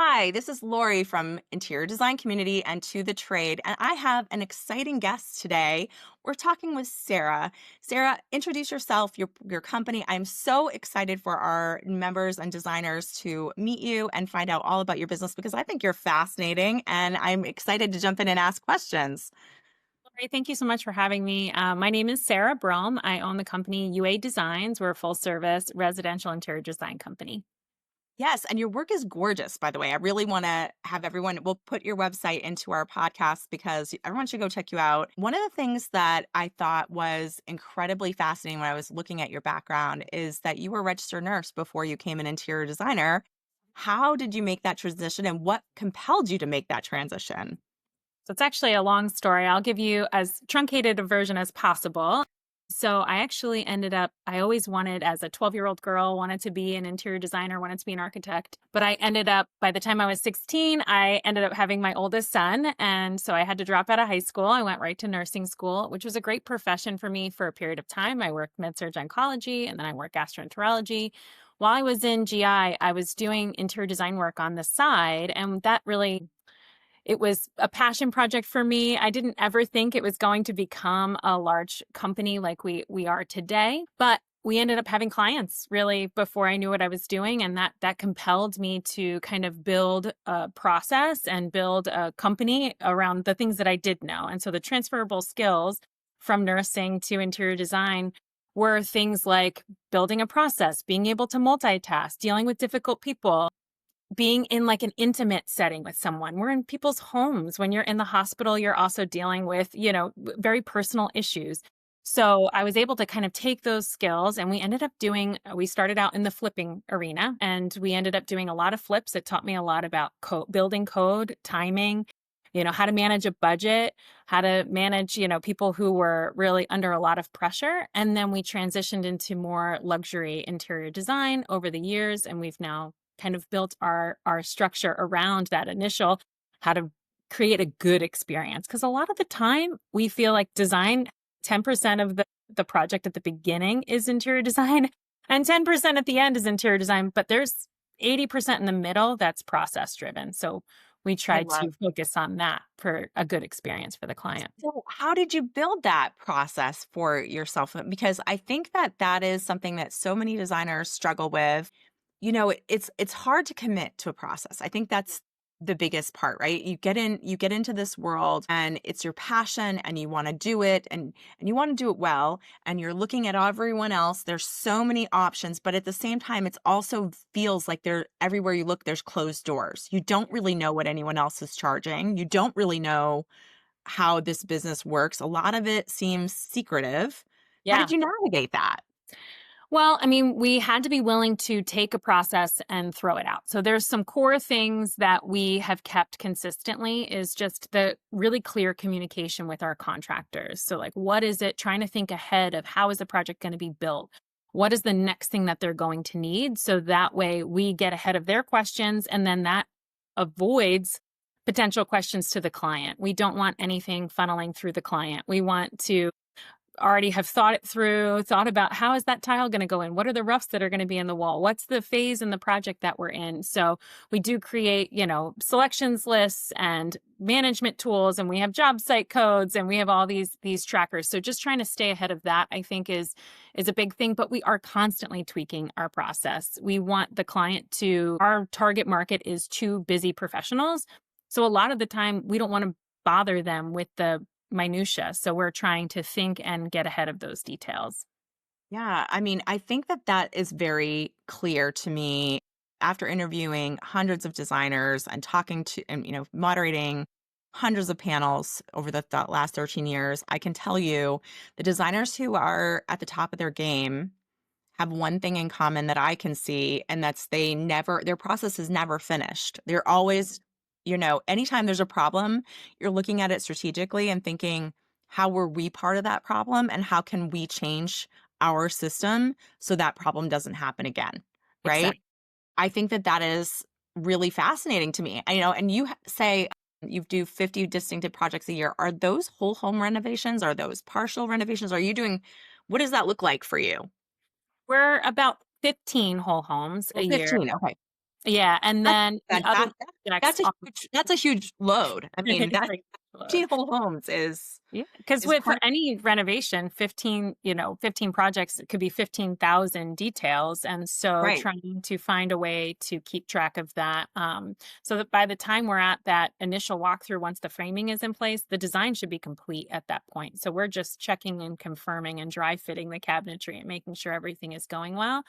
Hi, this is Laurie from Interior Design Community and To the Trade, and I have an exciting guest today. We're talking with Sarah. Sarah, introduce yourself, your company. I'm so excited for our members and designers to meet you and find out all about your business because I think you're fascinating, and I'm excited to jump in and ask questions. Great. Thank you so much for having me. My name is Sarah Brohm. I own the company UA Designs. We're a full service residential interior design company. Yes, and your work is gorgeous, by the way. I really want to have everyone, we'll put your website into our podcast because everyone should go check you out. One of the things that I thought was incredibly fascinating when I was looking at your background is that you were a registered nurse before you came an interior designer. How did you make that transition and what compelled you to make that transition? So it's actually a long story. I'll give you as truncated a version as possible. So I actually ended up, I always wanted, as a 12-year-old girl, wanted to be an interior designer, wanted to be an architect. But I ended up, by the time I was 16, I ended up having my oldest son. And so I had to drop out of high school. I went right to nursing school, which was a great profession for me for a period of time. I worked med-surg oncology and then I worked gastroenterology. While I was in GI, I was doing interior design work on the side. And that really it was a passion project for me. I didn't ever think it was going to become a large company like we are today, but we ended up having clients really before I knew what I was doing, and that compelled me to kind of build a process and build a company around the things that I did know. And so the transferable skills from nursing to interior design were things like building a process, being able to multitask, dealing with difficult people, being in like an intimate setting with someone. We're in people's homes. When you're in the hospital, you're also dealing with, very personal issues. So I was able to kind of take those skills and we ended up we started out in the flipping arena and we ended up doing a lot of flips. It taught me a lot about building code, timing, how to manage a budget, how to manage, people who were really under a lot of pressure. And then we transitioned into more luxury interior design over the years. And we've now kind of built our structure around that initial how to create a good experience. Because a lot of the time we feel like design, 10% of the project at the beginning is interior design and 10% at the end is interior design, but there's 80% in the middle that's process driven. So we I try love. to focus on that for a good experience for the client. So, how did you build that process for yourself? Because I think that that is something that so many designers struggle with. It's hard to commit to a process. I think that's the biggest part, right? You get into this world and it's your passion and you want to do it and you want to do it well and you're looking at everyone else. There's so many options, but at the same time it's also feels like there everywhere you look there's closed doors. You don't really know what anyone else is charging. You don't really know how this business works. A lot of it seems secretive. How did Yeah. you navigate that? Well, I mean, we had to be willing to take a process and throw it out. So there's some core things that we have kept consistently is just the really clear communication with our contractors. So like what is it trying to think ahead of how is the project going to be built? What is the next thing that they're going to need? So that way we get ahead of their questions and then that avoids potential questions to the client. We don't want anything funneling through the client. We want to already have thought it through, thought about how is that tile going to go in? What are the roughs that are going to be in the wall? What's the phase in the project that we're in? So we do create, selections lists and management tools, and we have job site codes, and we have all these trackers. So just trying to stay ahead of that, I think, is a big thing. But we are constantly tweaking our process. We want the client our target market is two busy professionals. So a lot of the time, we don't want to bother them with the minutia. So we're trying to think and get ahead of those details. Yeah, I mean, I think that that is very clear to me after interviewing hundreds of designers and talking to and moderating hundreds of panels over the last 13 years. I can tell you the designers who are at the top of their game have one thing in common that I can see, and that's their process is never finished. They're always, anytime there's a problem, you're looking at it strategically and thinking, how were we part of that problem and how can we change our system so that problem doesn't happen again, right? Exactly. I think that that is really fascinating to me. And you say you do 50 distinctive projects a year. Are those whole home renovations? Are those partial renovations? What does that look like for you? We're about 15 whole homes a Oh, year. 15. Okay. Yeah, and That's then the other fantastic. projects are That's a huge load. I it mean, is that a load. 15 whole homes Yeah, because is with for quite any renovation, 15, 15 projects, it could be 15,000 details, and so right. trying to find a way to keep track of that, so that by the time we're at that initial walkthrough, once the framing is in place, the design should be complete at that point. So we're just checking and confirming and dry fitting the cabinetry and making sure everything is going well.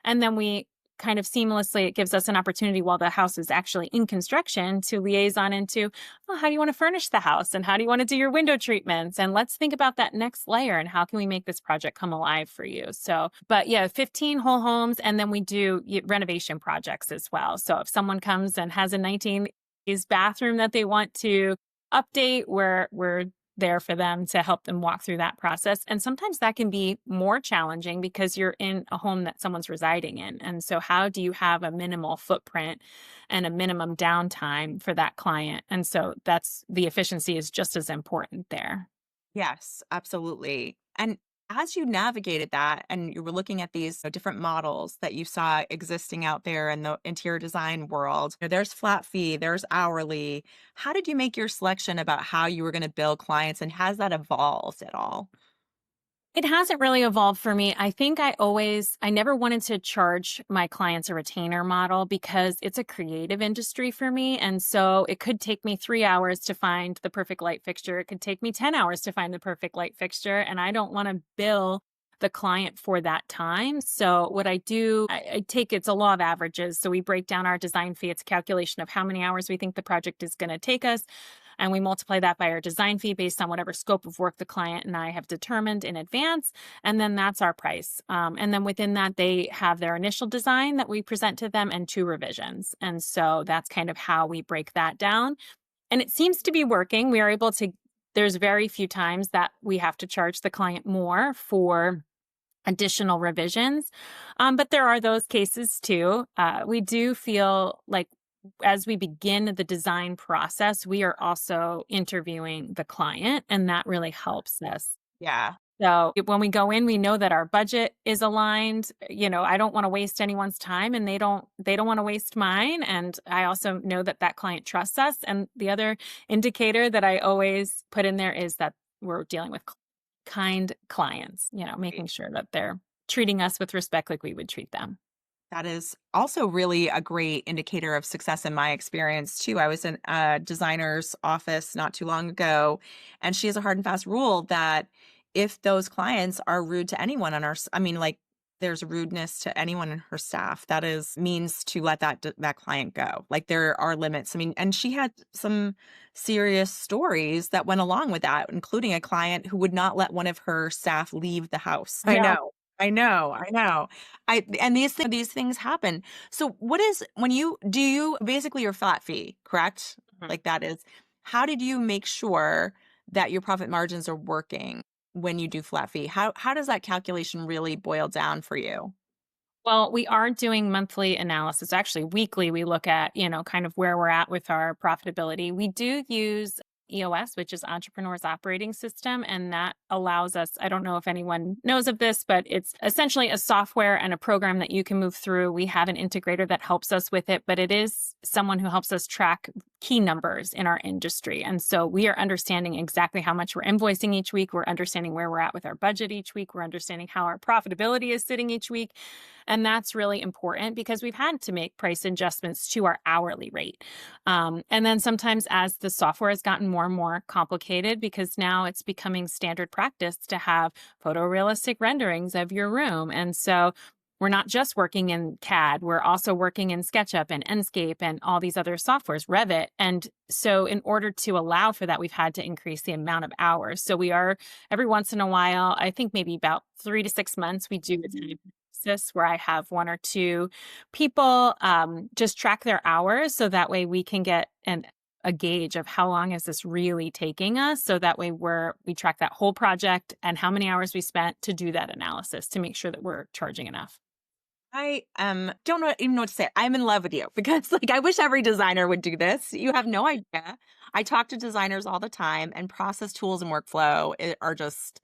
And then we kind of seamlessly, it gives us an opportunity while the house is actually in construction to liaison into, well, how do you want to furnish the house and how do you want to do your window treatments? And let's think about that next layer and how can we make this project come alive for you? So, but yeah, 15 whole homes. And then we do renovation projects as well. So if someone comes and has a 1980s bathroom that they want to update, we're there for them to help them walk through that process. And sometimes that can be more challenging because you're in a home that someone's residing in. And so, how do you have a minimal footprint and a minimum downtime for that client? And so, that's the efficiency is just as important there. Yes, absolutely. And as you navigated that and you were looking at these different models that you saw existing out there in the interior design world, there's flat fee, there's hourly. How did you make your selection about how you were going to bill clients and has that evolved at all? It hasn't really evolved for me. I think I never wanted to charge my clients a retainer model because it's a creative industry for me. And so it could take me 3 hours to find the perfect light fixture. It could take me 10 hours to find the perfect light fixture. And I don't want to bill the client for that time. So what I do, I take it's a law of averages. So we break down our design fee. It's a calculation of how many hours we think the project is going to take us. And we multiply that by our design fee based on whatever scope of work the client and I have determined in advance. And then that's our price. And then within that, they have their initial design that we present to them and two revisions. And so that's kind of how we break that down. And it seems to be working. We are able to, there's very few times that we have to charge the client more for additional revisions. But there are those cases too. We do feel like as we begin the design process, we are also interviewing the client, and that really helps us. Yeah. So when we go in, we know that our budget is aligned. I don't want to waste anyone's time and they don't want to waste mine. And I also know that that client trusts us. And the other indicator that I always put in there is that we're dealing with kind clients, making sure that they're treating us with respect like we would treat them. That is also really a great indicator of success in my experience too. I was in a designer's office not too long ago, and she has a hard and fast rule that if those clients are rude to anyone on I mean, like there's rudeness to anyone in her staff, that is means to let that client go. Like there are limits. I mean, and she had some serious stories that went along with that, including a client who would not let one of her staff leave the house. I No. know. I know, I know. And these things happen. So what is when you do you basically your flat fee, correct? Mhm. Like that is how did you make sure that your profit margins are working when you do flat fee? How does that calculation really boil down for you? Well, we are doing monthly analysis. Actually, weekly, we look at, kind of where we're at with our profitability. We do use EOS, which is Entrepreneur's Operating System, and that allows us. I don't know if anyone knows of this, but it's essentially a software and a program that you can move through. We have an integrator that helps us with it, but it is someone who helps us track key numbers in our industry. And so we are understanding exactly how much we're invoicing each week. We're understanding where we're at with our budget each week. We're understanding how our profitability is sitting each week. And that's really important because we've had to make price adjustments to our hourly rate. And then sometimes as the software has gotten more and more complicated, because now it's becoming standard practice to have photorealistic renderings of your room. And so we're not just working in CAD, we're also working in SketchUp and Enscape and all these other softwares, Revit. And so in order to allow for that, we've had to increase the amount of hours. So we are every once in a while, I think maybe about 3 to 6 months, we do a time basis where I have one or two people just track their hours. So that way we can get a gauge of how long is this really taking us. So that way we track that whole project and how many hours we spent to do that analysis to make sure that we're charging enough. I don't know even know what to say. I'm in love with you because like I wish every designer would do this. You have no idea. I talk to designers all the time and process tools and workflow are just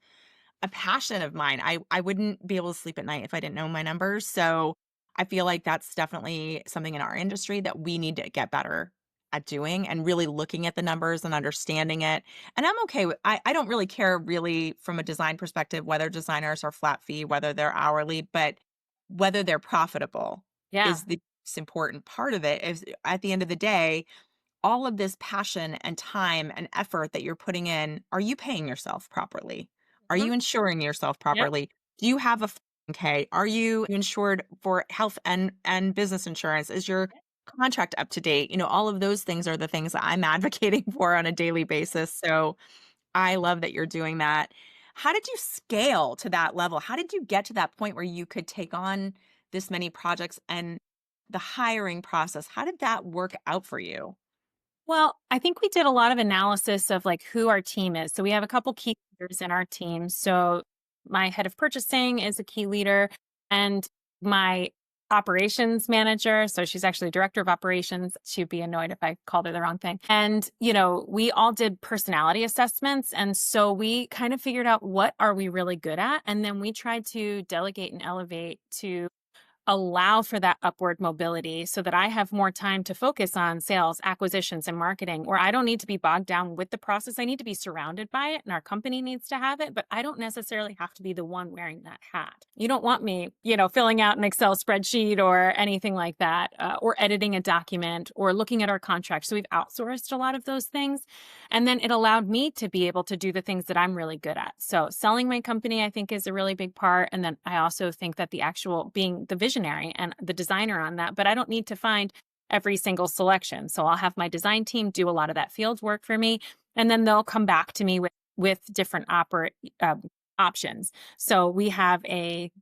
a passion of mine. I wouldn't be able to sleep at night if I didn't know my numbers. So I feel like that's definitely something in our industry that we need to get better at doing and really looking at the numbers and understanding it. And I'm okay with I don't really care really from a design perspective whether designers are flat fee, whether they're hourly, but whether they're profitable Yeah. is the most important part of it. Is at the end of the day, all of this passion and time and effort that you're putting in, are you paying yourself properly? Are Mhm. you insuring yourself Yep. properly? Do you have a 401(k)? Are you insured for health and business insurance? Is your contract up to date? All of those things are the things that I'm advocating for on a daily basis. So I love that you're doing that. How did you scale to that level? How did you get to that point where you could take on this many projects and the hiring process? How did that work out for you? Well, I think we did a lot of analysis of like who our team is. So we have a couple key leaders in our team. So my head of purchasing is a key leader, and my operations manager, so she's actually director of operations. She'd be annoyed if I called her the wrong thing. And, we all did personality assessments. And so we kind of figured out what are we really good at. And then we tried to delegate and elevate to allow for that upward mobility so that I have more time to focus on sales, acquisitions, and marketing, where I don't need to be bogged down with the process. I need to be surrounded by it, and our company needs to have it, but I don't necessarily have to be the one wearing that hat. You don't want me, filling out an Excel spreadsheet or anything like that, or editing a document or looking at our contract. So we've outsourced a lot of those things. And then it allowed me to be able to do the things that I'm really good at. So selling my company, I think, is a really big part. And then I also think that the actual being the visionary and the designer on that, but I don't need to find every single selection. So I'll have my design team do a lot of that field work for me. And then they'll come back to me with different options. So we have a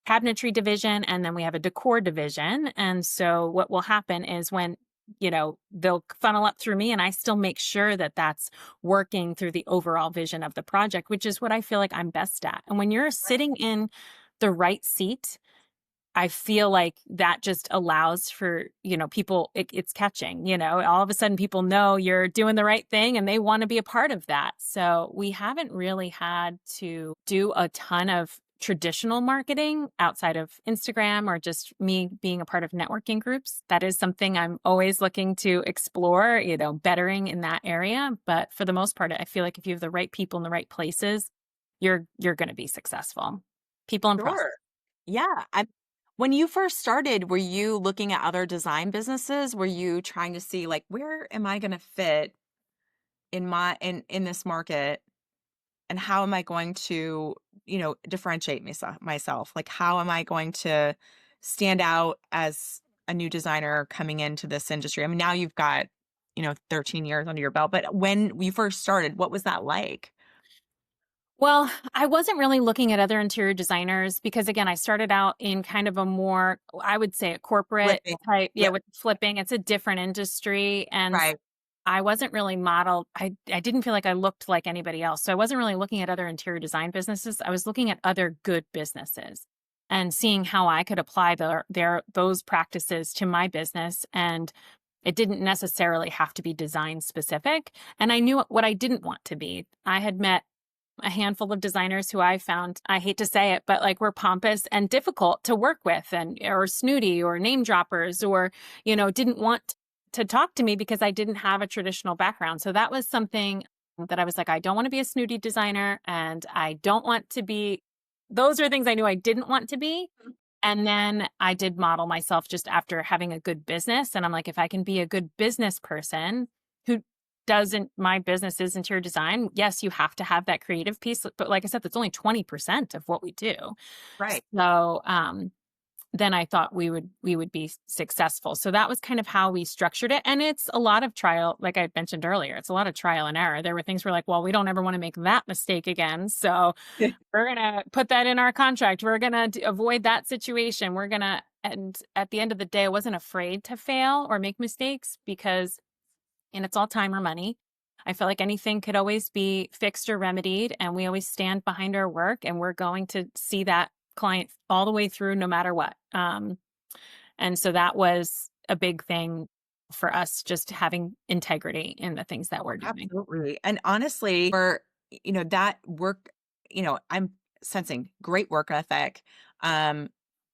cabinetry division and then we have a decor division. And so what will happen is when they'll funnel up through me and I still make sure that that's working through the overall vision of the project, which is what I feel like I'm best at. And when you're sitting in the right seat, I feel like that just allows for, people, it's catching, all of a sudden people know you're doing the right thing and they want to be a part of that. So we haven't really had to do a ton of traditional marketing outside of Instagram or just me being a part of networking groups. That is something I'm always looking to explore, bettering in that area. But for the most part, I feel like if you have the right people in the right places, you're going to be successful. People and process. Sure. Yeah. When you first started, were you looking at other design businesses? Were you trying to see like where am I going to fit in this market and how am I going to, differentiate myself? Like how am I going to stand out as a new designer coming into this industry? I mean, now you've got, 13 years under your belt, but when we first started, what was that like? Well, I wasn't really looking at other interior designers because again, I started out in kind of a more, I would say a corporate Flipping. type, yeah, Flip. with flipping. It's a different industry. And Right. I wasn't really modeled. I didn't feel like I looked like anybody else. So I wasn't really looking at other interior design businesses. I was looking at other good businesses and seeing how I could apply those practices to my business. And it didn't necessarily have to be design specific. And I knew what I didn't want to be. I had met a handful of designers who I found, I hate to say it, but like were pompous and difficult to work with and or snooty or name droppers or, didn't want to talk to me because I didn't have a traditional background. So that was something that I was like, I don't want to be a snooty designer and I don't want to be, those are things I knew I didn't want to be. And then I did model myself just after having a good business. And I'm like, if I can be a good business person who doesn't, my business is interior design. Yes, you have to have that creative piece. But like I said, that's only 20% of what we do. Right. So then I thought we would be successful. So that was kind of how we structured it. And it's a lot of trial, like I mentioned earlier, it's a lot of trial and error. There were things we're like, well, we don't ever want to make that mistake again. So we're going to put that in our contract. We're going to avoid that situation. And at the end of the day, I wasn't afraid to fail or make mistakes because, and it's all time or money. I felt like anything could always be fixed or remedied. And we always stand behind our work and we're going to see that client all the way through no matter what. And so that was a big thing for us, just having integrity in the things that we're doing. Absolutely. And honestly, for that work, I'm sensing great work ethic. Um,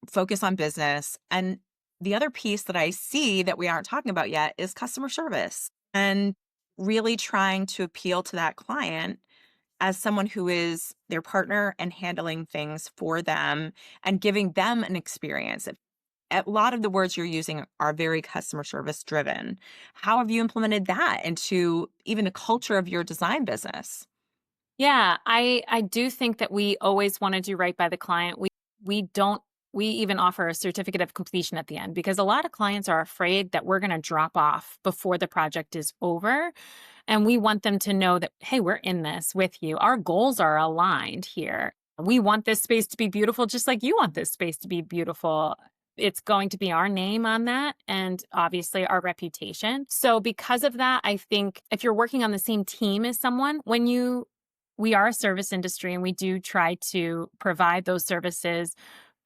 focus on business. And the other piece that I see that we aren't talking about yet is customer service and really trying to appeal to that client as someone who is their partner and handling things for them and giving them an experience. A lot of the words you're using are very customer service driven. How have you implemented that into even the culture of your design business? Yeah, I do think that we always want to do right by the client. We don't we even offer a certificate of completion at the end because a lot of clients are afraid that we're going to drop off before the project is over. And we want them to know that, hey, we're in this with you. Our goals are aligned here. We want this space to be beautiful, just like you want this space to be beautiful. It's going to be our name on that and obviously our reputation. So, because of that, I think if you're working on the same team as someone, we are a service industry and we do try to provide those services.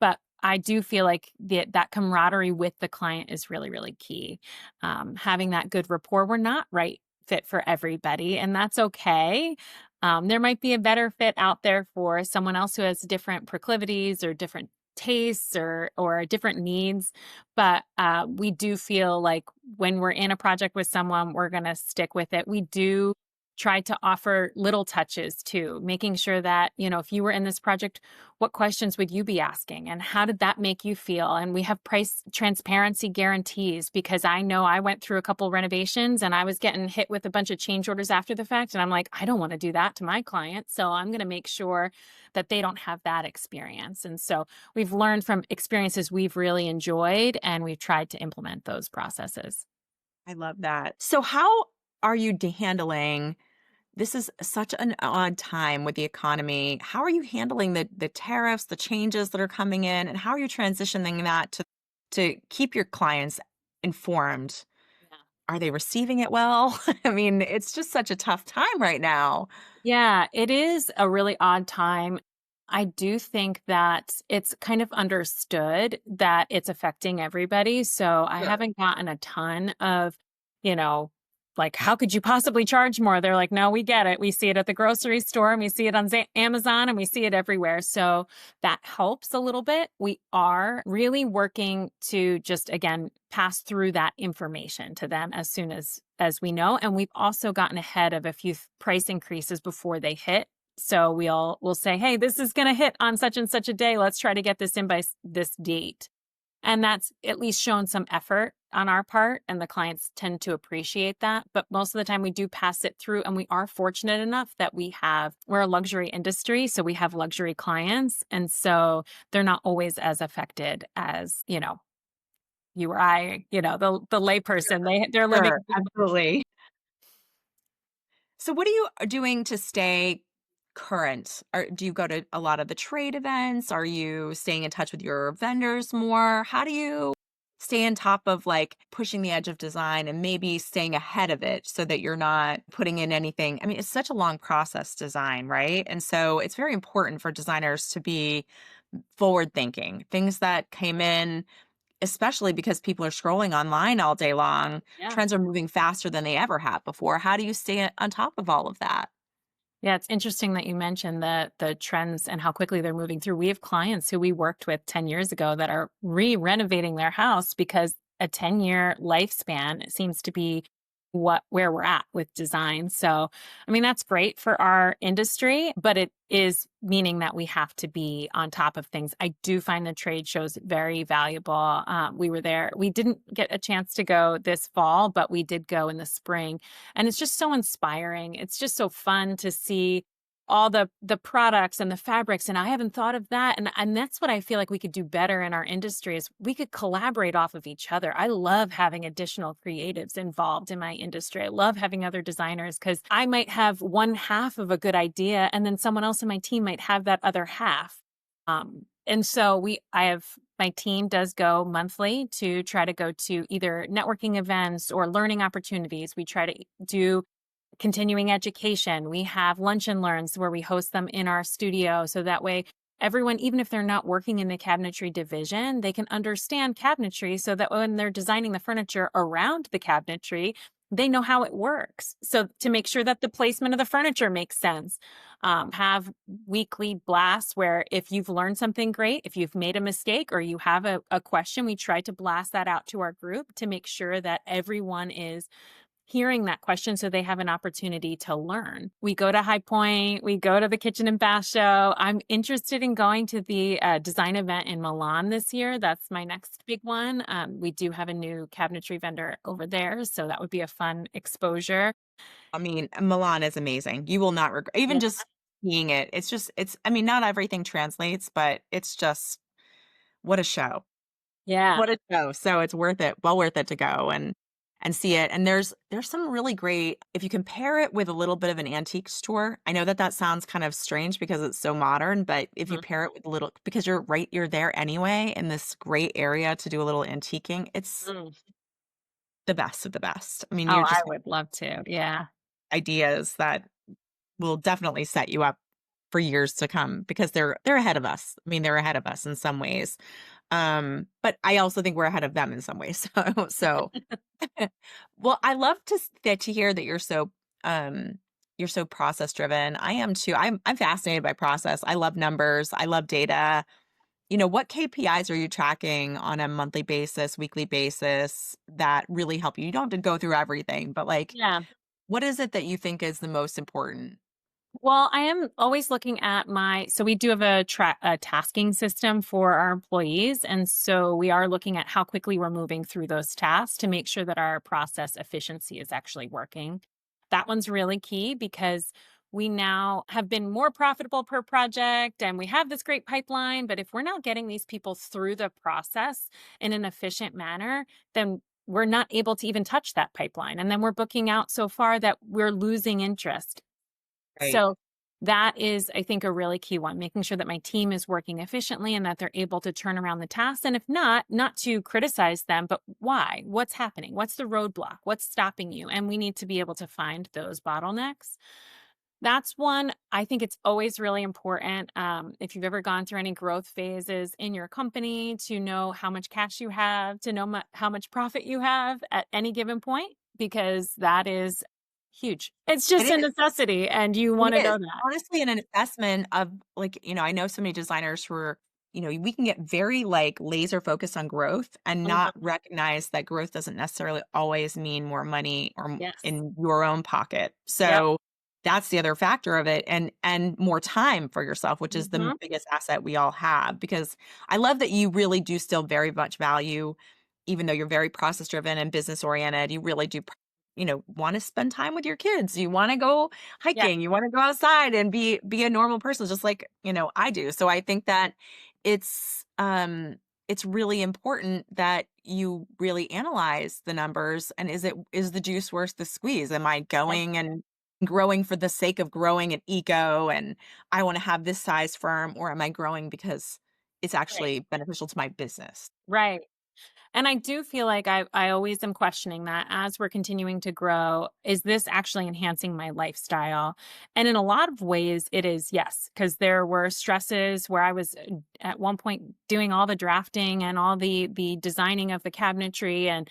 But I do feel like that camaraderie with the client is really, really key. Having that good rapport. We're not right fit for everybody, and that's okay. There might be a better fit out there for someone else who has different proclivities or different tastes or different needs. But we do feel like when we're in a project with someone, we're going to stick with it. We do try to offer little touches too, making sure that, if you were in this project, what questions would you be asking and how did that make you feel? And we have price transparency guarantees because I know I went through a couple renovations and I was getting hit with a bunch of change orders after the fact. And I'm like, I don't want to do that to my client. So I'm going to make sure that they don't have that experience. And so we've learned from experiences we've really enjoyed and we've tried to implement those processes. I love that. So, how are you handling? This is such an odd time with the economy. How are you handling the tariffs, the changes that are coming in, and how are you transitioning that to keep your clients informed? Are they receiving it well? I mean, it's just such a tough time right now. Yeah, it is a really odd time. I do think that it's kind of understood that it's affecting everybody. So I Sure. haven't gotten a ton of, you know, like, how could you possibly charge more? They're like, no, we get it. We see it at the grocery store and we see it on Amazon and we see it everywhere. So that helps a little bit. We are really working to just, again, pass through that information to them as soon as we know. And we've also gotten ahead of a few price increases before they hit. So we'll say, hey, this is going to hit on such and such a day. Let's try to get this in by this date. And that's at least shown some effort on our part, and the clients tend to appreciate that. But most of the time we do pass it through, and we are fortunate enough that we're a luxury industry, so we have luxury clients. And so they're not always as affected as, you or I, the layperson. They're living. Sure, absolutely. So what are you doing to stay current? Do you go to a lot of the trade events? Are you staying in touch with your vendors more? How do you stay on top of like pushing the edge of design and maybe staying ahead of it so that you're not putting in anything? I mean, it's such a long process design, right? And so it's very important for designers to be forward thinking. Things that came in, especially because people are scrolling online all day long, Yeah. trends are moving faster than they ever have before. How do you stay on top of all of that? Yeah, it's interesting that you mentioned the trends and how quickly they're moving through. We have clients who we worked with 10 years ago that are re-renovating their house because a 10-year lifespan seems to be where we're at with design. So, I mean, that's great for our industry, but it is meaning that we have to be on top of things. I do find the trade shows very valuable. We were there. We didn't get a chance to go this fall, but we did go in the spring, and it's just so inspiring. It's just so fun to see all the products and the fabrics, and I haven't thought of that. And that's what I feel like we could do better in our industry is we could collaborate off of each other. I love having additional creatives involved in my industry. I love having other designers because I might have one half of a good idea and then someone else in my team might have that other half. And so my team does go monthly to try to go to either networking events or learning opportunities. We try to do continuing education. We have lunch and learns where we host them in our studio. So that way, everyone, even if they're not working in the cabinetry division, they can understand cabinetry so that when they're designing the furniture around the cabinetry, they know how it works. So to make sure that the placement of the furniture makes sense, have weekly blasts where if you've learned something great, if you've made a mistake or you have a question, we try to blast that out to our group to make sure that everyone is hearing that question so they have an opportunity to learn. We go to High Point, we go to the Kitchen and Bath Show. I'm interested in going to the design event in Milan this year. That's my next big one. We do have a new cabinetry vendor over there, so that would be a fun exposure. I mean, Milan is amazing. You will not regret even Yeah. just seeing it. It's I mean, not everything translates, but it's just what a show. Yeah. What a show. So it's worth it, well worth it to go and see it. And there's some really great if you compare it with a little bit of an antique store. I know that that sounds kind of strange because it's so modern, but if you Mhm. pair it with a little because you're there anyway in this great area to do a little antiquing, it's Mm. the best of the best. I mean, Oh, you're I just would love to. Yeah. ideas that will definitely set you up for years to come because they're ahead of us. I mean, they're ahead of us in some ways. But I also think we're ahead of them in some ways. So well, I love to get to hear that you're so process driven. I am too. I'm fascinated by process. I love numbers. I love data. You know, what KPIs are you tracking on a monthly basis, weekly basis that really help you? You don't have to go through everything, but like Yeah. what is it that you think is the most important? Well, I am always looking at so we do have a tasking system for our employees. And so we are looking at how quickly we're moving through those tasks to make sure that our process efficiency is actually working. That one's really key because we now have been more profitable per project and we have this great pipeline. But if we're not getting these people through the process in an efficient manner, then we're not able to even touch that pipeline. And then we're booking out so far that we're losing interest. Right. So that is, I think, a really key one, making sure that my team is working efficiently and that they're able to turn around the tasks. And if not, not to criticize them, but why? What's happening? What's the roadblock? What's stopping you? And we need to be able to find those bottlenecks. That's one. I think it's always really important. If you've ever gone through any growth phases in your company, to know how much cash you have, to know how much profit you have at any given point, because that is huge. It's It just a is. necessity, and you want to It is. know that. Honestly, an assessment of like, I know so many designers who are, we can get very like laser focused on growth and not Mhm. recognize that growth doesn't necessarily always mean more money Yes. in your own pocket. Yep. So that's the other factor of it and more time for yourself, which is the Mhm. biggest asset we all have because I love that you really do still very much value even though you're very process driven and business oriented, you really do want to spend time with your kids. You want to go Yeah. hiking, you want to go outside and be a normal person just like, I do. So I think that it's it's really important that you really analyze the numbers and is the juice worth the squeeze? Am I Yep. going and growing for the sake of growing an ego and I want to have this size firm or am I growing because it's Right. actually beneficial to my business? Right. And I do feel like I always am questioning that as we're continuing to grow, is this actually enhancing my lifestyle? And in a lot of ways it is, yes, because there were stresses where I was at one point doing all the drafting and all the designing of the cabinetry and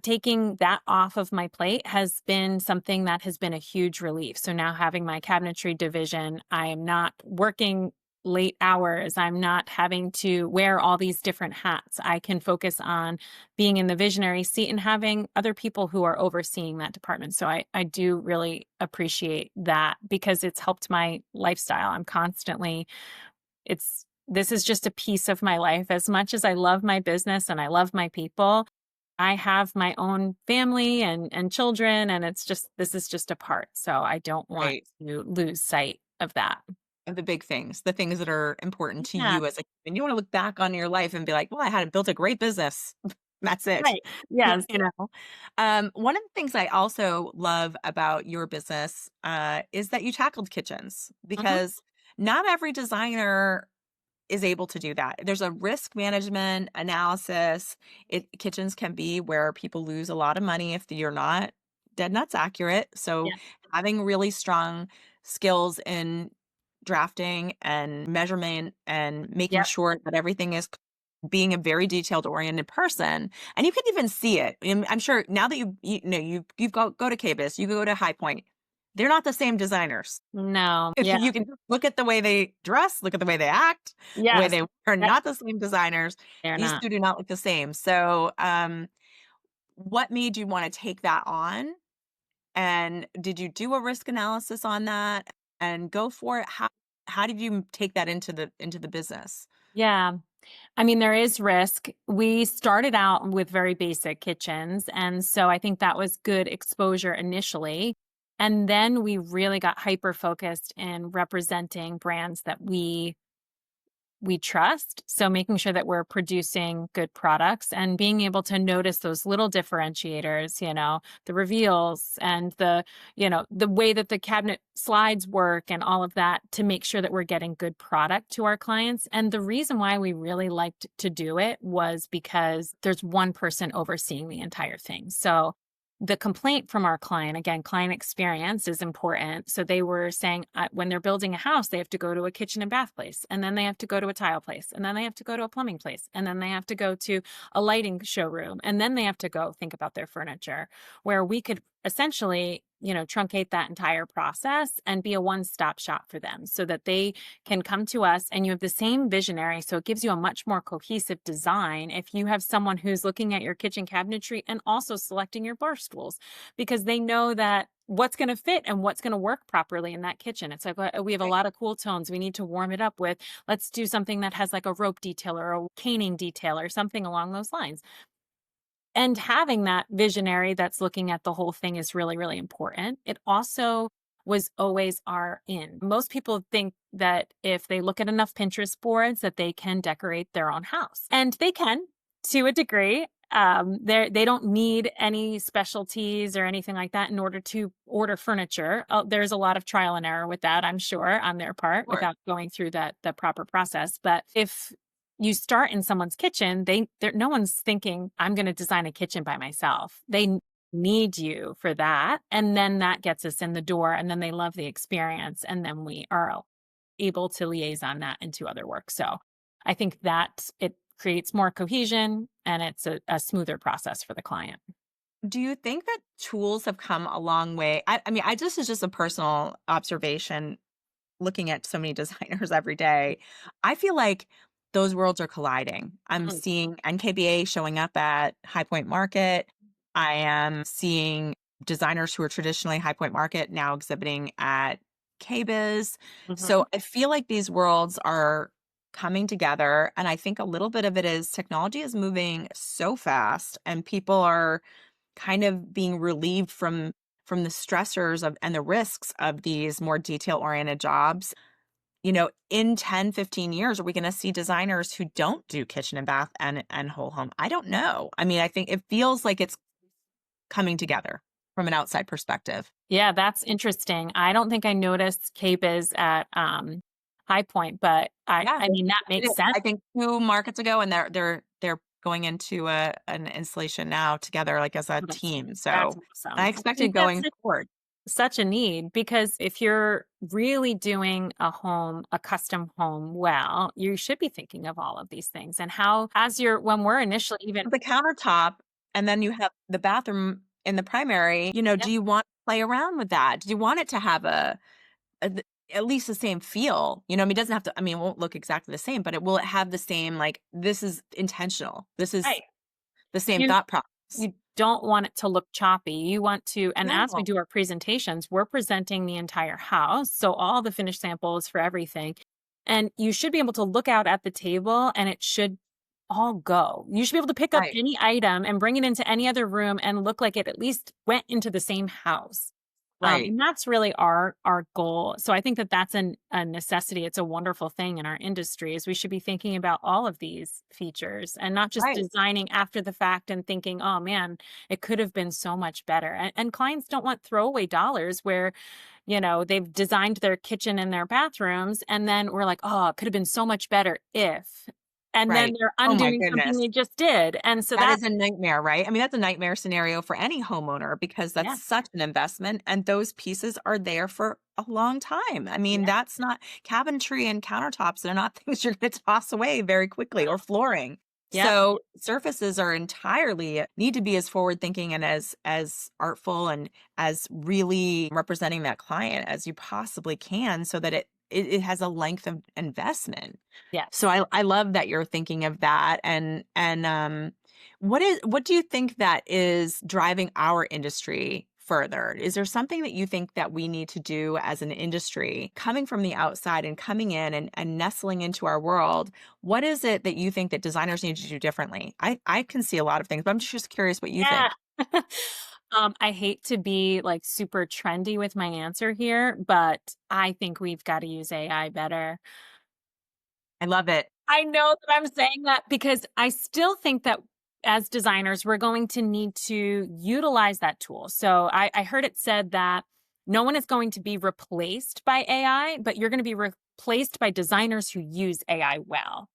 taking that off of my plate has been something that has been a huge relief. So now having my cabinetry division, I am not working late hours. I'm not having to wear all these different hats. I can focus on being in the visionary seat and having other people who are overseeing that department. So I do really appreciate that because it's helped my lifestyle. I'm constantly, this is just a piece of my life. As much as I love my business and I love my people, I have my own family and children, and this is just a part. So I don't want Right. to lose sight of that. Of the big things, the things that are important to Yeah. you as a and you wanna look back on your life and be like, "Well, I had built a great business." That's it. Right. Yes. You know? One of the things I also love about your business, is that you tackled kitchens Mhm. because not every designer is able to do that. There's a risk management analysis. Kitchens can be where people lose a lot of money if you're not dead nuts accurate. So Yeah. having really strong skills in drafting and measurement and making Yep. sure that everything is being a very detailed oriented person, and you can even see it. I'm sure now that you know you go to KBIS, you go to High Point, they're not the same designers. No. If Yeah. you can look at the way they dress, look at the way they act, the way Yes. they are That not the same designers. they're These not. 2 do not look the same. So, what made you wanna take that on? And did you do a risk analysis on that and go for it? How did you take that into the business? Yeah. I mean, there is risk. We started out with very basic kitchens. And so I think that was good exposure initially. And then we really got hyper focused in representing brands that we trust. So making sure that we're producing good products and being able to notice those little differentiators, the reveals and the way that the cabinet slides work and all of that to make sure that we're getting good product to our clients. And the reason why we really liked to do it was because there's one person overseeing the entire thing. So the complaint from our client, again, client experience is important. So they were saying when they're building a house, they have to go to a kitchen and bath place, and then they have to go to a tile place, and then they have to go to a plumbing place, and then they have to go to a lighting showroom, and then they have to go think about their furniture, where we could essentially, truncate that entire process and be a one-stop shop for them so that they can come to us and you have the same visionary. So it gives you a much more cohesive design if you have someone who's looking at your kitchen cabinetry and also selecting your bar stools, because they know that what's going to fit and what's going to work properly in that kitchen. It's like, we have a Right. lot of cool tones. We need to warm it up with, let's do something that has like a rope detail or a caning detail or something along those lines. And having that visionary that's looking at the whole thing is really, really important. It also was always our in. Most people think that if they look at enough Pinterest boards that they can decorate their own house. And they can to a degree. They don't need any specialties or anything like that in order to order furniture. There's a lot of trial and error with that, I'm sure, on their part Sure. without going through the proper process. But if you start in someone's kitchen, no one's thinking, I'm going to design a kitchen by myself. Need you for that. And then that gets us in the door, and then they love the experience. And then we are able to liaison that into other work. So I think that it creates more cohesion and it's a smoother process for the client. Do you think that tools have come a long way? I mean, this is just a personal observation looking at so many designers every day. I feel like those worlds are colliding. I'm Mhm. seeing NKBA showing up at High Point Market. I am seeing designers who are traditionally High Point Market now exhibiting at KBIS. Mhm. So I feel like these worlds are coming together. And I think a little bit of it is technology is moving so fast and people are kind of being relieved from the stressors of and the risks of these more detail oriented jobs. In 10, 15 years, are we going to see designers who don't do kitchen and bath and whole home? I don't know. I mean, I think it feels like it's coming together from an outside perspective. Yeah, that's interesting. I don't think I noticed K-Biz at High Point, but I, Yeah, I mean, that it is. makes sense. I think 2 markets ago, and they're going into an installation now together, like as a Oh, team. that's So I awesome. I expect it think that's going forward. such a need because if you're really doing a custom home well, you should be thinking of all of these things and how, when we're initially even, The countertop, and then you have the bathroom in the primary. yeah, Do you want to play around with that? Do you want it to have a th at least the same feel? I mean, it doesn't have to, I mean, it won't look exactly the same, but it have the same, like, this is intentional. This is right. the same You thought process. You don't want it to look choppy. You want to, and as we No. do our presentations, we're presenting the entire house. So all the finished samples for everything. And you should be able to look out at the table and it should all go. You should be able to pick up Right, any item and bring it into any other room and look like it at least went into the same house. right, And that's really our goal. So I think that that's a necessity. It's a wonderful thing in our industry is we should be thinking about all of these features and not just right. designing after the fact and thinking, oh man, it could have been so much better. And clients don't want throwaway dollars where, they've designed their kitchen and their bathrooms and then we're like, oh, it could have been so much better if, and then Right. they're Oh my undoing something goodness. they just did. And so That that's, is a nightmare, right? I mean, that's a nightmare scenario for any homeowner because that's yeah, such an investment and those pieces are there for a long time. I mean, yeah. that's not cabinetry and countertops. They're not things you're going to toss away very quickly or flooring. Yep. So surfaces are entirely need to be as forward thinking and as artful and as really representing that client as you possibly can so that it has a length of investment. So Yes. I love that you're thinking of that and what do you think that is driving our industry further? Is there something that you think that we need to do as an industry coming from the outside and coming in and nestling into our world? What is it that you think that designers need to do differently? I can see a lot of things, but I'm just curious what you Yeah. think. I hate to be like super trendy with my answer here, but I think we've got to use AI better. I love it. I know that I'm saying that because I still think that as designers, we're going to need to utilize that tool. So I heard it said that no one is going to be replaced by AI, but you're going to be replaced by designers who use AI well.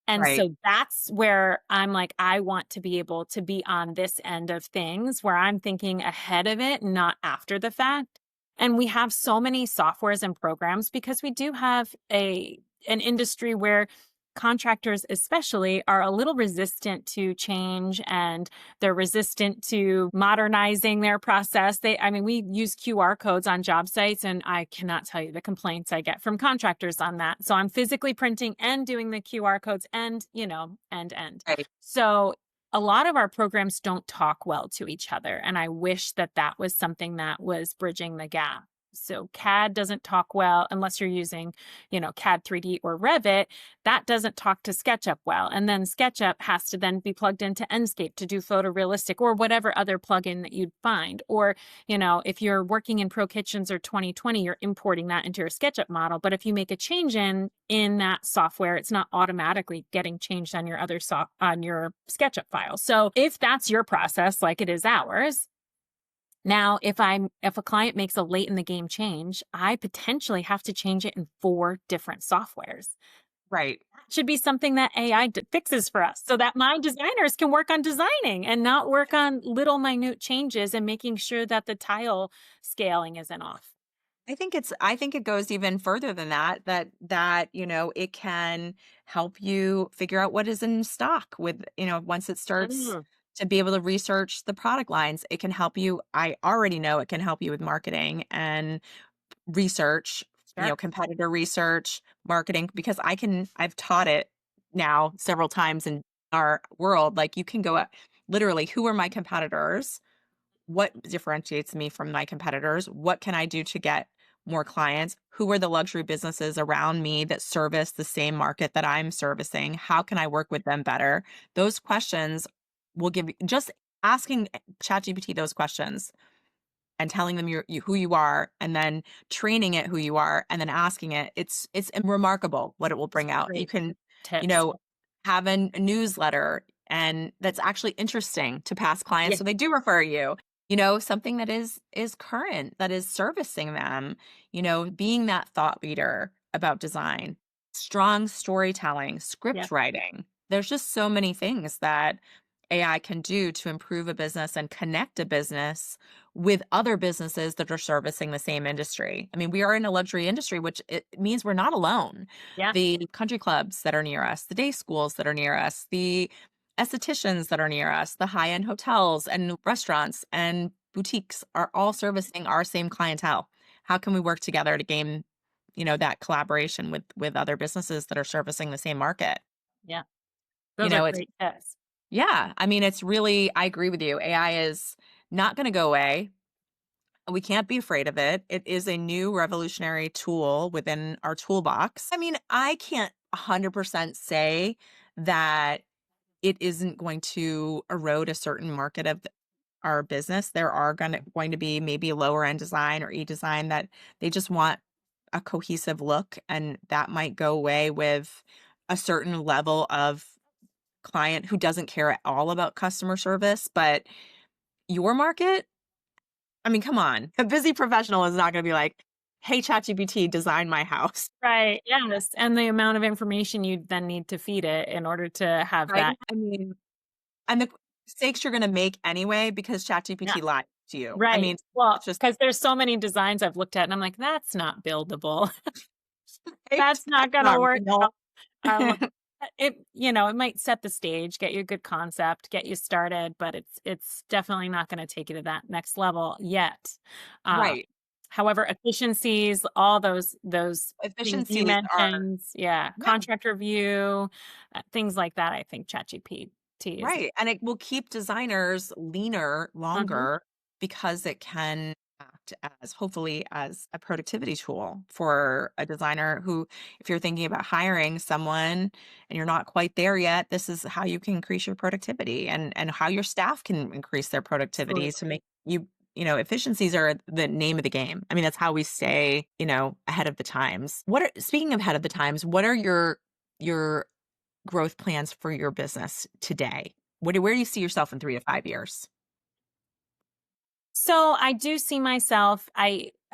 And Right. so that's where I'm like, I want to be able to be on this end of things where I'm thinking ahead of it, not after the fact. And we have so many softwares and programs because we do have an industry where contractors especially are a little resistant to change and they're resistant to modernizing their process. We use QR codes on job sites and I cannot tell you the complaints I get from contractors on that. So I'm physically printing and doing the QR codes and, end. Right. So a lot of our programs don't talk well to each other and I wish that that was something that was bridging the gap. So CAD doesn't talk well unless you're using, CAD 3D or Revit. That doesn't talk to SketchUp well. And then SketchUp has to then be plugged into Enscape to do photorealistic or whatever other plugin that you'd find. Or, if you're working in Pro Kitchens or 2020, you're importing that into your SketchUp model. But if you make a change in that software, it's not automatically getting changed on your on your SketchUp file. So if that's your process, like it is ours, now, if a client makes a late in the game change, I potentially have to change it in 4 different softwares. Right. Should be something that AI fixes for us so that my designers can work on designing and not work on little minute changes and making sure that the tile scaling isn't off. I think it goes even further than that, it can help you figure out what is in stock once it starts Mm, to be able to research the product lines. It can help you. I already know it can help you with marketing and research, sure. competitor research, marketing, because I've taught it now several times in our world. Like you can go at literally, who are my competitors? What differentiates me from my competitors? What can I do to get more clients? Who are the luxury businesses around me that service the same market that I'm servicing? How can I work with them better? Those questions will give you just asking ChatGPT those questions and telling them who you are and then training it who you are and then asking it. It's remarkable what it will bring out. You Great can, you tips. know, have a newsletter and that's actually interesting to past Yeah. clients so they do refer you. Something that is current, that is servicing them, being that thought leader about design, strong storytelling, Yeah. script writing. There's just so many things that AI can do to improve a business and connect a business with other businesses that are servicing the same industry. I mean, we are in a luxury industry, which it means we're not alone. Yeah. The country clubs that are near us, the day schools that are near us, the estheticians that are near us, the high-end hotels and restaurants and boutiques are all servicing our same clientele. How can we work together to gain, that collaboration with other businesses that are servicing the same market? Yeah. You Those are know, it's great tips. yeah, I mean, it's really I agree with you. AI is not gonna go away. We can't be afraid of it. It is a new revolutionary tool within our toolbox. I mean, I can't 100% say that it isn't going to erode a certain market of our business. There are going to be maybe lower end design or e-design that they just want a cohesive look, and that might go away with a certain level of client who doesn't care at all about customer service. But your market, I mean, come on. A busy professional is not going to be like, "Hey, ChatGPT, design my house." Right. Yes. And the amount of information you then need to feed it in order to have Right? that. I mean, and the mistakes you're going to make anyway because Yeah. ChatGPT lied to you. I Right. mean, Well, it's just because there's so many designs I've looked at and I'm like, that's not buildable. right? That's not That's gonna not work real. out. I'm like, It might set the stage, get you a good concept, get you started, but it's definitely not gonna take you to that next level yet. Uh, Right. However, efficiencies, all those things you Efficiencies are mentioned, yeah, yeah. contract review, things like that, I think ChatGPT is. Right, and it will keep designers leaner Mhm. longer because it can act as hopefully as a productivity tool for a designer who if you're thinking about hiring someone and you're not quite there yet, this is how you can increase your productivity and how your staff can increase their productivity to Absolutely. make efficiencies are the name of the game. I mean, that's how we stay, ahead of the times. Speaking of ahead of the times, what are your growth plans for your business today? Where do you see yourself in 3 to 5 years? So I do see myself.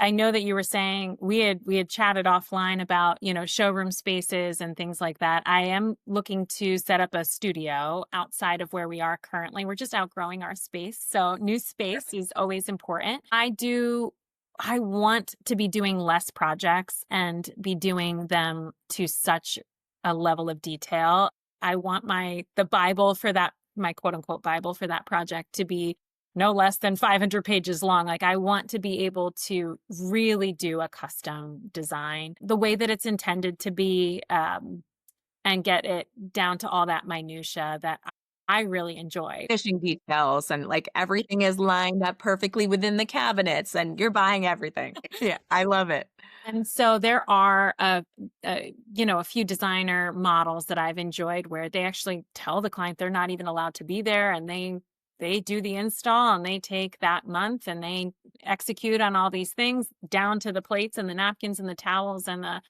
I know that you were saying we had chatted offline about, showroom spaces and things like that. I am looking to set up a studio outside of where we are currently. We're just outgrowing our space. So new space is always important. I want to be doing less projects and be doing them to such a level of detail. I want the Bible for that, my quote unquote Bible for that project to be no less than 500 pages long. Like, I want to be able to really do a custom design the way that it's intended to be, and get it down to all that minutia that I really enjoy. Finishing details and, like, everything is lined up perfectly within the cabinets, and you're buying everything. Yeah, I love it. And so there are a few designer models that I've enjoyed where they actually tell the client they're not even allowed to be there, and they do the install and they take that month and they execute on all these things down to the plates and the napkins and the towels and the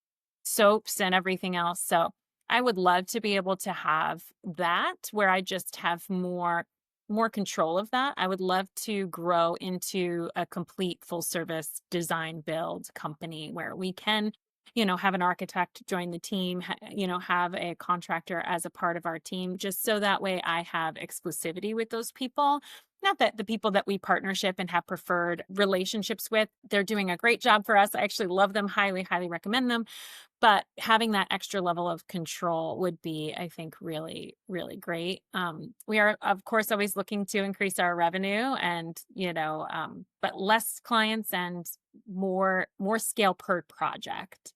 soaps and everything else. So I would love to be able to have that where I just have more control of that. I would love to grow into a complete full service design build company where we can, have an architect join the team, have a contractor as a part of our team, just so that way I have exclusivity with those people. Not that the people that we partnership and have preferred relationships with, they're doing a great job for us. I actually love them, highly, highly recommend them. But having that extra level of control would be, I think, really, really great. We are, of course, always looking to increase our revenue and, but less clients and more scale per project.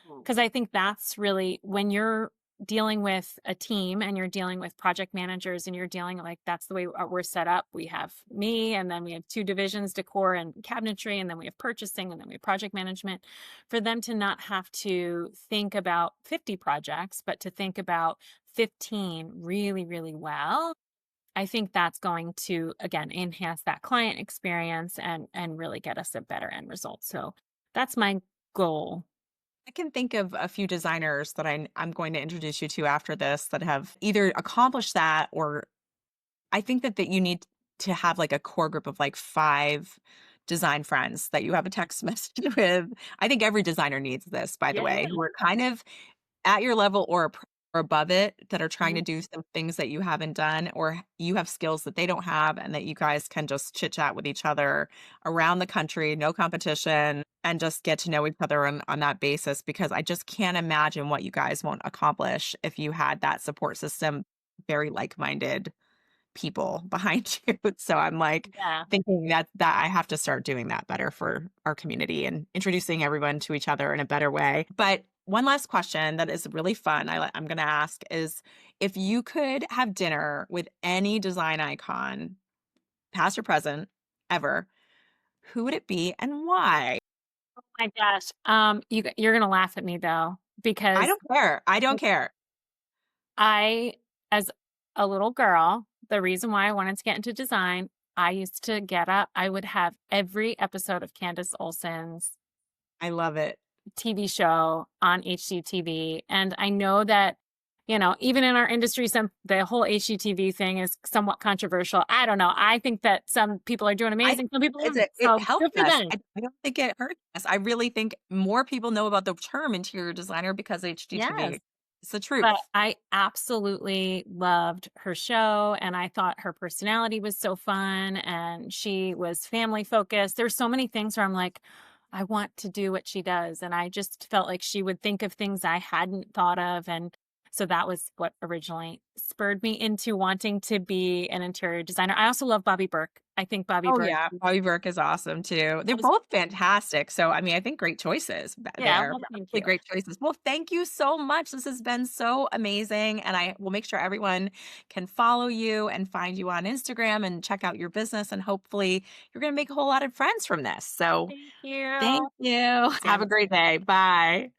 Mm. Because I think that's really when you're dealing with a team and you're dealing with project managers and you're dealing like that's the way we're set up. We have me and then we have two divisions, decor and cabinetry, and then we have purchasing and then we have project management. For them to not have to think about 50 projects, but to think about 15 really, really well, I think that's going to again enhance that client experience and really get us a better end result. So that's my goal. I can think of a few designers that I'm going to introduce you to after this that have either accomplished that or I think that you need to have, like, a core group of, like, 5 design friends that you have a text message with. I think every designer needs this, by the Yeah. way, who are kind of at your level or above it that are trying Mhm. to do some things that you haven't done or you have skills that they don't have and that you guys can just chit chat with each other around the country, no competition, and just get to know each other on that basis because I just can't imagine what you guys won't accomplish if you had that support system, very like-minded people behind you. So I'm like Yeah. thinking that I have to start doing that better for our community and introducing everyone to each other in a better way. But one last question that is really fun I'm going to ask is if you could have dinner with any design icon, past or present, ever, who would it be and why? My gosh. You're gonna laugh at me though, I because don't care. I don't care. I, as a little girl, the reason why I wanted to get into design, I used to get up. I would have every episode of Candace Olsen's I love it. TV show on HGTV, and I know that. Even in our industry, the whole HGTV thing is somewhat controversial. I don't know. I think that some people are doing I amazing, some people aren't. it So helped good for us. them. I don't think it hurt us. I really think more people know about the term interior designer because of Yes. HGTV. It's the But truth. I absolutely loved her show, and I thought her personality was so fun, and she was family focused. There's so many things where I'm like, I want to do what she does, and I just felt like she would think of things I hadn't thought of, and So that was what originally spurred me into wanting to be an interior designer. I also love Bobby Burke. I think Bobby Oh, Burke yeah, is Bobby Burke is awesome too. They're was both fantastic, so, I mean, I think great choices yeah, there, well, thank really you. great choices. Well, thank you so much, this has been so amazing, and I will make sure everyone can follow you and find you on Instagram and check out your business, and hopefully, you're gonna make a whole lot of friends from this, so Thank you. thank you. Have a Sounds great day. Bye.